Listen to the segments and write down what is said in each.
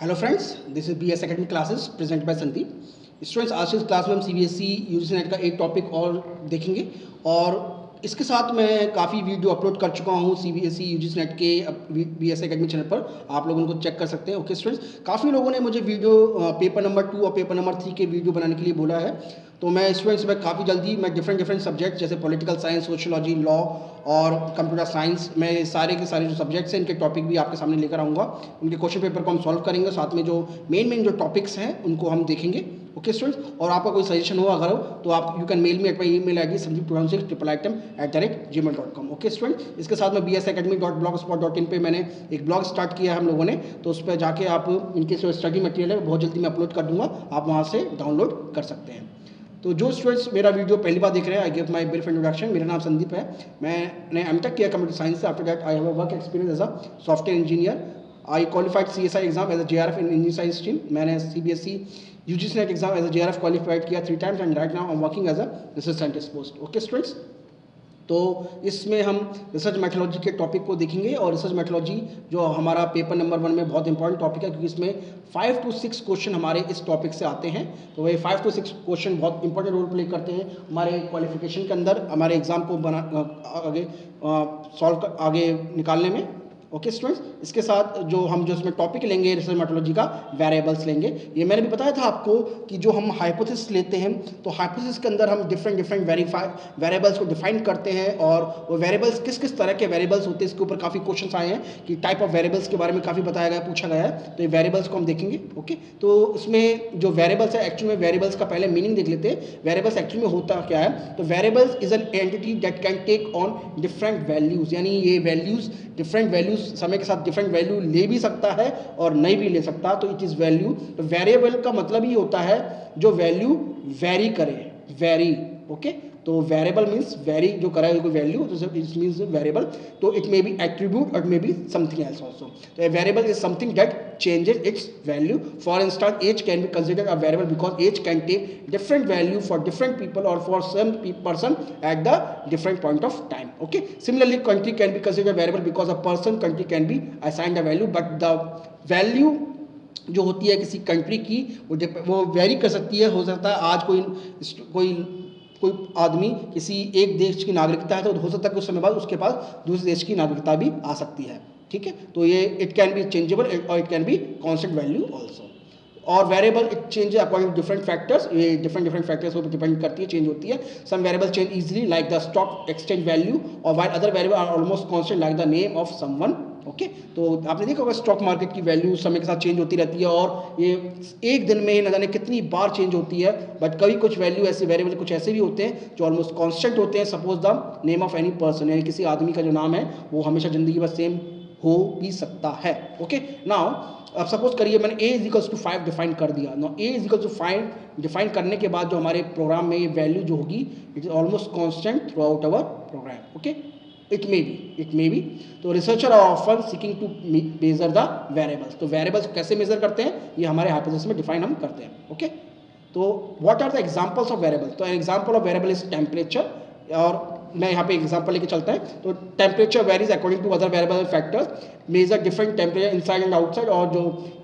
Hello friends, this is B S academy classes present by Sandeep. Students, आज की class में हम सीबीएसई यूजीसी नेट का एक टॉपिक और देखेंगे और इसके साथ मैं काफ़ी वीडियो अपलोड कर चुका हूँ सीबीएसई यूजीसी नेट के बी एस अकेडमी चैनल पर। आप लोग उनको चेक कर सकते हैं। ओके स्टूडेंट्स, काफ़ी लोगों ने मुझे वीडियो पेपर नंबर 2 और पेपर नंबर 3 के वीडियो बनाने के लिए बोला है। तो मैं स्टूडेंट्स में काफ़ी जल्दी मैं डिफरेंट सब्जेक्ट जैसे पॉलिटिकल साइंस, सोशियोलॉजी, लॉ और कंप्यूटर साइंस में सारे के सारे जो सब्जेक्ट्स हैं इनके टॉपिक भी आपके सामने लेकर आऊँगा। उनके क्वेश्चन पेपर को हम सॉल्व करेंगे, साथ में जो मेन जो टॉपिक्स हैं उनको हम देखेंगे। ओके स्टूडेंट्स, और आपका कोई सजेशन हो अगर हो तो आप you can mail me at my email ID sandeep216@gmail.com। Okay student, इसके साथ में bsacademy.blogspot.in पे मैंने एक ब्लॉग स्टार्ट किया है हम लोगों ने, तो उस पर जाके आप इनके जो स्टडी मटेरियल है बहुत जल्दी मैं अपलोड कर दूंगा, आप वहाँ से डाउनलोड कर सकते हैं। तो जो स्टूडेंट्स मेरा वीडियो पहली बार देख रहे हैं, I give my brief introduction. मेरा नाम संदीप है, मैंने एमटेक किया कंप्यूटर साइंस से। After that I have a work experience as a software engineer. I qualified CSI exam as a JRF in engineering science stream. मैंने CBSE UGC net exam as a JRF qualified किया 3 times and right now I am working as a research scientist post. Okay students, तो इसमें हम research methodology के topic को देखेंगे और research methodology जो हमारा पेपर नंबर 1 में बहुत इंपॉर्टेंट टॉपिक है, क्योंकि इसमें 5 to 6 क्वेश्चन हमारे इस टॉपिक से आते हैं। तो वही 5 to 6 क्वेश्चन बहुत इंपॉर्टेंट रोल प्ले करते हैं हमारे क्वालिफिकेशन के अंदर, हमारे एग्जाम को आगे सॉल्व आगे निकालने में। ओके स्टूडेंट्स, इसके साथ जो इसमें टॉपिक लेंगे रिसर्च मेथोलॉजी का, वेरिएबल्स लेंगे। ये मैंने भी बताया था आपको कि जो हम हाइपोथेसिस लेते हैं तो हाइपोथेसिस के अंदर हम डिफरेंट वेरिएबल्स को डिफाइन करते हैं, और वो वेरिएबल्स किस किस तरह के वेरिएबल्स होते हैं इसके ऊपर काफ़ी क्वेश्चन आए हैं कि टाइप ऑफ वेरिएबल्स के बारे में काफ़ी बताया गया, पूछा गया है। तो ये वेरिएबल्स को हम देखेंगे। ओके, तो इसमें जो वेरिएबल्स है, एक्चुअली में वेरिएबल्स का पहले मीनिंग देख लेते हैं। वेरिएबल्स एक्चुअली में होता क्या है? तो variables is an entity that can take on different values, यानी ये वैल्यूज डिफरेंट वैल्यूज समय के साथ डिफरेंट वैल्यू ले भी सकता है और नहीं भी ले सकता, तो इट इज़ वैल्यू। तो वेरिएबल का मतलब ही होता है जो वैल्यू वेरी करे, वेरी। ओके, तो वेरिएबल मीन्स वेरी, जो करे कोई वैल्यू, इट मीन्स वेरिएबल। तो इट मे बी एट्रीब्यूट और may be something else also. तो a variable is something that changes its value. For instance, age can be considered a variable because age can take different value for different people or for some person at the different point of time. Okay, similarly country can be considered a variable because a person country can be assigned a value, but the value जो होती है किसी country की वो very कर सकती है। हो सकता है आज कोई कोई आदमी किसी एक देश की नागरिकता है, तो हो सकता है कुछ समय बाद उसके पास दूसरे देश की नागरिकता भी आ सकती है। ठीक है, तो ये इट कैन बी चेंजेबल और it can be constant value also. और variable it change according to different factors, ये डिफरेंट फैक्टर्स पर डिपेंड करती है, चेंज होती है। Some variable change easily like the stock exchange value, और while other variable are almost constant like the name of someone. Okay, तो आपने देखा होगा स्टॉक मार्केट की वैल्यू समय के साथ चेंज होती रहती है और ये एक दिन में न जाने कितनी बार चेंज होती है। बट कभी कुछ वैल्यू ऐसे वेरिएबल कुछ ऐसे भी होते हैं जो ऑलमोस्ट कांस्टेंट होते हैं। Suppose the name of any person, यानी किसी आदमी का जो नाम है वो हमेशा जिंदगी भर सेम हो भी सकता है। ओके, नाउ अब सपोज करिए मैंने a is equals to 5 define कर दिया। Now a is equals to 5 define करने के बाद जो हमारे प्रोग्राम में ये वैल्यू जो होगी it is almost constant throughout our program. Okay, it may be. तो researcher are often seeking to measure the variables. तो वेरिएबल्स कैसे मेजर करते हैं, ये हमारे हाइपोथेसिस में डिफाइन हम करते हैं। ओके, तो what are the examples of variables? तो example of variable is temperature, और मैं यहाँ पे एग्जांपल लेके चलता है। तो temperature varies according to other variable factors, measure different temperature inside and outside. और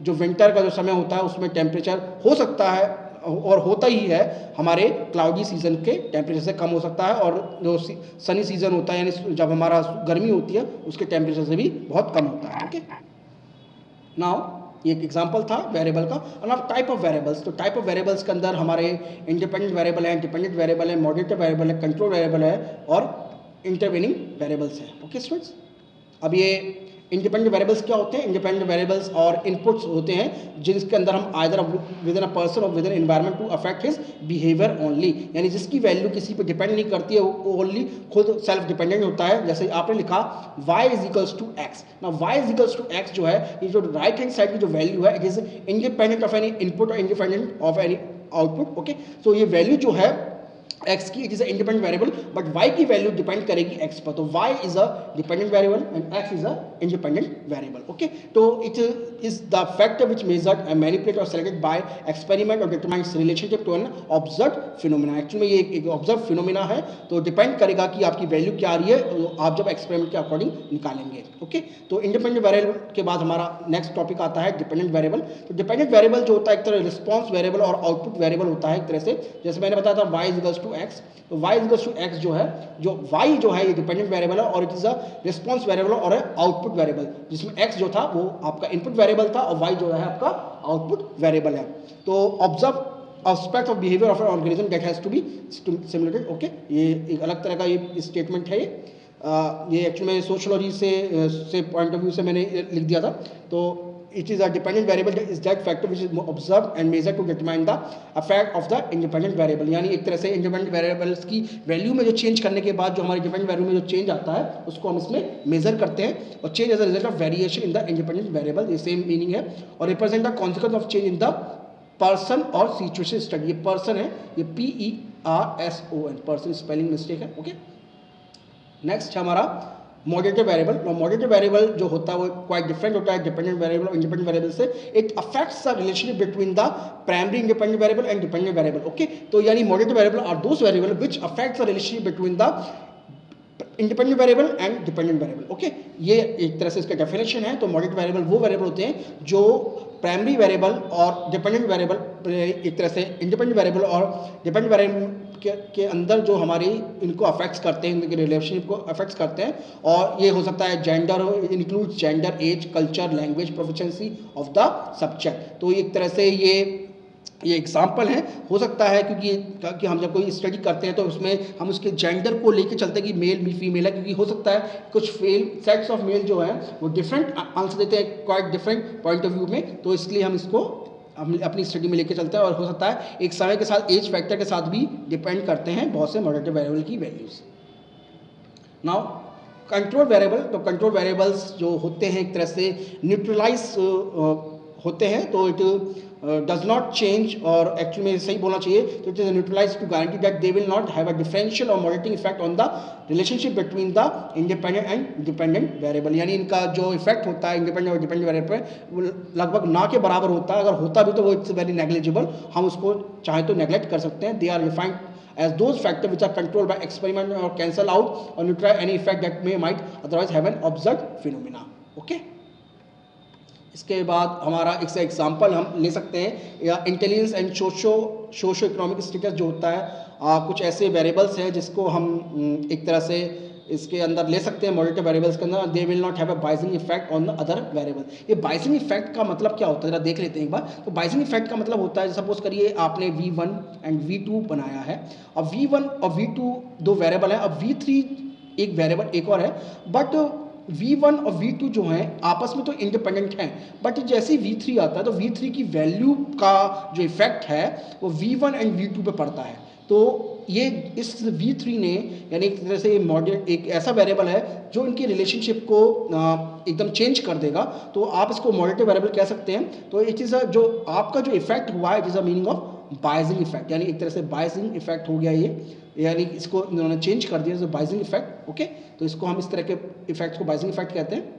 जो विंटर का जो समय होता है उसमें टेम्परेचर हो सकता है और होता ही है हमारे क्लाउडी सीजन के टेम्परेचर से कम हो सकता है, और जो सनी सीजन होता है यानी जब हमारा गर्मी होती है उसके टेम्परेचर से भी बहुत कम होता है। ओके, नाउ ये एक एग्जांपल था वेरिएबल का। और अब टाइप ऑफ वेरिएबल्स, तो टाइप ऑफ वेरिएबल्स के अंदर हमारे इंडिपेंडेंट वेरिएबल है, डिपेंडेंट वेरिएबल है, मॉडरेटर वेरिएबल है, कंट्रोल वेरिएबल है और इंटरवेनिंग वेरिएबल्स हैं। ओके स्टूडेंट्स, अब ये इंडिपेंडेंट वेरिएबल्स क्या होते हैं? इंडिपेंडेंट वेरिएबल्स और इनपुट्स होते हैं जिसके अंदर हम either within a person और within environment to affect his behaviour only, यानी जिसकी वैल्यू किसी पे डिपेंड नहीं करती है, वो ओनली खुद सेल्फ डिपेंडेंट होता है। जैसे आपने लिखा y is equals to x. ना y is equals to x जो है, ये जो राइट हैंड साइड की जो वैल्यू है it is independent of any input और independent of any output. Okay, so ये वैल्यू जो है x की, it is a independent variable, but y की वैल्यू डिपेंड करेगी x पर, तो y is a dependent variable and x is a independent variable. Okay, तो it is the factor which measured and manipulated और selected by experiment और determines relationship to an observed phenomena. Actually ये एक observe phenomena है, तो depend करेगा कि आपकी वैल्यू क्या आ रही है आप जब एक्सपेरिमेंट के अकॉर्डिंग निकालेंगे. ओके, तो इंडिपेंडेंट वेरिएबल के बाद हमारा नेक्स्ट टॉपिक आता है डिपेंडेंट वेरिएबल. तो डिपेंडेंट वेरिएबल जो होता है एक तरह रिस्पॉन्स वेरिएबल और आउटपुट वेरिएबल होता है एक तरह से. जैसे मैंने बताया था y is equals to x, तो y इक्वल्स टू x जो है, जो y जो है ये डिपेंडेंट वेरिएबल है और it is a response variable और आउटपुट वेरिएबल, जिसमें x जो था वो आपका इनपुट वेरिएबल था और y जो है आपका आउटपुट वेरिएबल है. तो observe aspect of behavior of an organism that has to be simulated. Okay, ये एक अलग तरह का ये स्टेटमेंट है. ये एक्चुअली मैं सोशियोलॉजी से पॉइंट ऑफ व्यू से मैंने लिख दिया था. तो it is a dependent variable is that factor which is observe and measure to determine the affect of the independent variable. यानी एक तरह से इंडिपेंडेंट वेरिएबल्स की वैल्यू में जो चेंज करने के बाद जो हमारे डिपेंडेंट वैल्यू में जो चेंज आता है उसको हम इसमें मेजर करते हैं, और change as a result of variation in the independent variable, ये सेम मीनिंग है. और represent the consequence of change in the person और सिचुएशन स्टडी. ये पर्सन है, ये PERSON, पर्सन स्पेलिंग मिस्टेक है. ओके, नेक्स्ट हमारा मॉडरेटिव वेरिएबल. मॉडरेटिव वेरिएबल जो होता है वो क्वाइट डिफरेंट होता है डिपेंडेंट वेरिएबल और इंडिपेंडेंट वेरिएबल से. It affects the relationship between the primary independent variable and dependent variable. Okay, तो यानी moderative variable are those variable which affects the relationship between the independent variable and dependent variable. Okay, ये एक तरह से इसका definition है. तो मॉडरेटिव variable वो वेरिएबल होते हैं जो प्राइमरी वेरिएबल और डिपेंडेंट वेरिएबल, एक तरह से इंडिपेंडेंट वेरिएबल और डिपेंडेंट वेरिएबल के अंदर जो हमारी इनको अफेक्ट्स करते हैं, इनके रिलेशनशिप को अफेक्ट्स करते हैं. और ये हो सकता है gender, includes gender, age, culture, language, proficiency of the subject. तो एक तरह से ये एग्जाम्पल है. हो सकता है क्योंकि हम जब कोई स्टडी करते हैं तो उसमें हम उसके जेंडर को लेके चलते हैं कि मेल फीमेल है, क्योंकि हो सकता है कुछ सेक्स ऑफ मेल जो है वो डिफरेंट आंसर देते हैं quite different point of view में. तो इसलिए हम इसको हम अपनी स्टडी में लेके चलते हैं. और हो सकता है एक समय के साथ एज फैक्टर के साथ भी डिपेंड करते हैं बहुत से मॉडरेटिव वेरिएबल की वैल्यूज. Now control variable. तो कंट्रोल वेरिएबल्स जो होते हैं एक तरह से न्यूट्रलाइज होते हैं. तो इट does not change, और एक्चुअली में सही बोलना चाहिए, तो it is neutralize to guarantee that they will not have a differential और moderating effect on the relationship between the independent and dependent variable. यानी इनका जो इफेक्ट होता है इंडिपेंडेंट और डिपेंडेंट वेरिएबल पे वो लगभग ना के बराबर होता है. अगर होता भी तो वो इट्स वेरी नेग्लिजिबल, हम उसको चाहे तो नेग्लेक्ट कर सकते हैं. They are defined as those factors which are controlled by experiment or cancel out or neutralize any effect that might otherwise have an observed phenomena. Okay, इसके बाद हमारा एक एग्जाम्पल हम ले सकते हैं या intelligence and socio economic status जो होता है. कुछ ऐसे वेरिएबल्स हैं जिसको हम एक तरह से इसके अंदर ले सकते हैं मॉडरेटिव वेरिएबल्स के अंदर. They will not have a biasing effect on the other variable. ये बाइजिंग इफेक्ट का मतलब क्या होता है जरा देख लेते हैं एक बार. तो बाइजिंग इफेक्ट का मतलब होता है, सपोज करिए आपने V1 एंड V2 बनाया है. अब V1 और V2 दो वेरिएबल है. अब V3 एक वेरिएबल एक और है, बट V1 और V2 जो हैं आपस में तो इंडिपेंडेंट हैं, बट जैसे ही V3 आता है तो V3 की वैल्यू का जो इफेक्ट है वो V1 एंड V2 पे पड़ता है. तो ये इस V3 ने यानी एक तरह से मॉडल एक ऐसा वेरिएबल है जो इनकी रिलेशनशिप को एकदम चेंज कर देगा. तो आप इसको मॉडरेटिव वेरिएबल कह सकते हैं. तो इट इज़ जो आपका जो इफेक्ट हुआ है it is a meaning of biasing effect. यानी एक तरह से बाइजिंग इफेक्ट हो गया ये, यानी इसको इन्होंने चेंज कर दिया बाइजिंग इफेक्ट. ओके, तो इसको हम इस तरह के इफेक्ट को बाइजिंग इफेक्ट कहते हैं.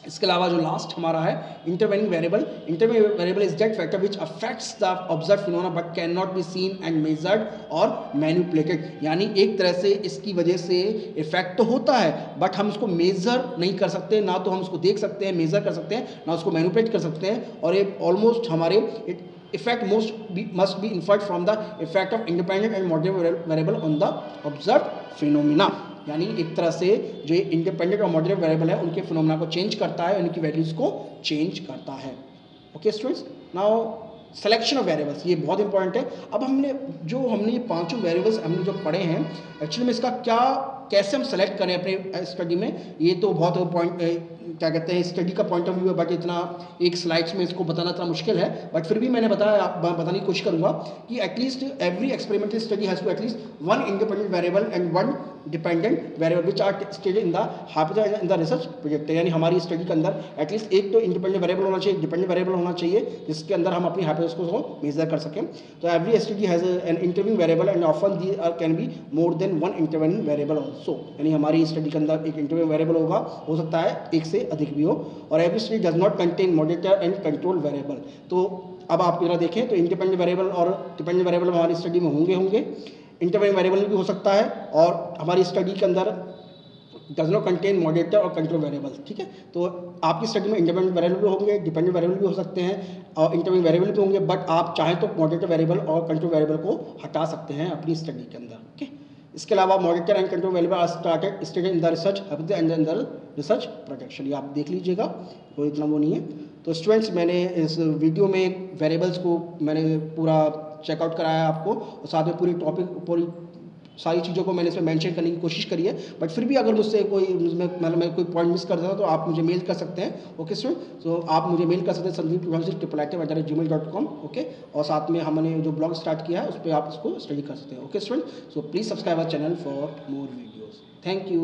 इसके अलावा जो लास्ट हमारा है intervening variable. Intervening variable is that factor which affects the observe phenomena but can not be seen and measured और मैनिपुलेटेड. यानी एक तरह से इसकी वजह से इफेक्ट तो होता है बट हम उसको मेजर नहीं कर सकते, ना तो हम उसको देख सकते हैं मेजर कर सकते हैं, ना उसको मैनिपुलेट कर सकते हैं. और ये ऑलमोस्ट हमारे effect must be inferred from the effect of independent and modifiable variable on the observed phenomena. यानी एक तरह से जो इंडिपेंडेंट और मॉडरेटिव वेरिएबल है उनके फिनोमेना को चेंज करता है, उनकी वैल्यूज को चेंज करता है. Okay students, now selection of variables, ये बहुत इंपॉर्टेंट है. अब हमने ये पांचों वेरिएबल्स हमने जो पढ़े हैं एक्चुअली में इसका कैसे हम सेलेक्ट करें अपने स्टडी में, ये तो बहुत पॉइंट क्या कहते हैं स्टडी का पॉइंट ऑफ व्यू है, बट इतना एक स्लाइड्स में इसको बताना इतना मुश्किल है. बट फिर भी मैंने बताने की कोशिश करूंगा कि at least every experimental study has to at least one independent variable and one dependent variable which are stated in the hypothesis in the research project. यानी हमारी स्टडी के अंदर एटलीस्ट एक तो इंडिपेंडेंट वेरिएबल होना चाहिए, डिपेंडेंट वेरिएबल होना चाहिए, जिसके अंदर हम अपनी हाइपोथेसिस को मेजर कर सकें। तो every study has an interview variable and often the can be more than one interview variable also. यानी हमारी स्टडी के अंदर एक इंटरव्यू वेरिएबल होगा, हो सकता है एक से अधिक भी हो। और every study does not contain moderator and control variable. तो अब आप जरा देखें तो इंडिपेंडेंट वेरिएबल और डिपेंडेंट वेरिएबल हमारी स्टडी में होंगे, इंटरवेल वेरिएबल भी हो सकता है, और हमारी स्टडी के अंदर डज नॉट कंटेन मॉडरेटर और कंट्रोल वेरिएबल। ठीक है, तो आपकी स्टडी में इंडिपेंडेंट वेरिएबल भी होंगे, डिपेंडेंट वेरिएबल भी हो सकते हैं और इंटरवेल वेरिएबल भी होंगे, बट आप चाहें तो मॉडरेटर वेरिएबल और कंट्रोल वेरिएबल को हटा सकते हैं अपनी स्टडी के अंदर। ओके, इसके अलावा moderator and control variable are stated in the research and in the research project. ये आप देख लीजिएगा, कोई इतना वो नहीं है। तो स्टूडेंट्स, मैंने इस वीडियो में वेरिएबल्स को मैंने पूरा चेकआउट कराया आपको, और साथ में पूरी सारी चीज़ों को मैंने इसमें मेंशन करने की कोशिश करी है। बट फिर भी अगर मुझसे मैं कोई पॉइंट मिस कर देता तो आप मुझे मेल कर सकते हैं। ओके स्टूडेंट, तो आप मुझे मेल कर सकते हैं sandeep216@gmail.com। ओके, और साथ में हमने जो ब्लॉग स्टार्ट किया है उस पर आप इसको स्टडी कर सकते हैं। Okay student, so please subscribe our channel for more videos. Thank you.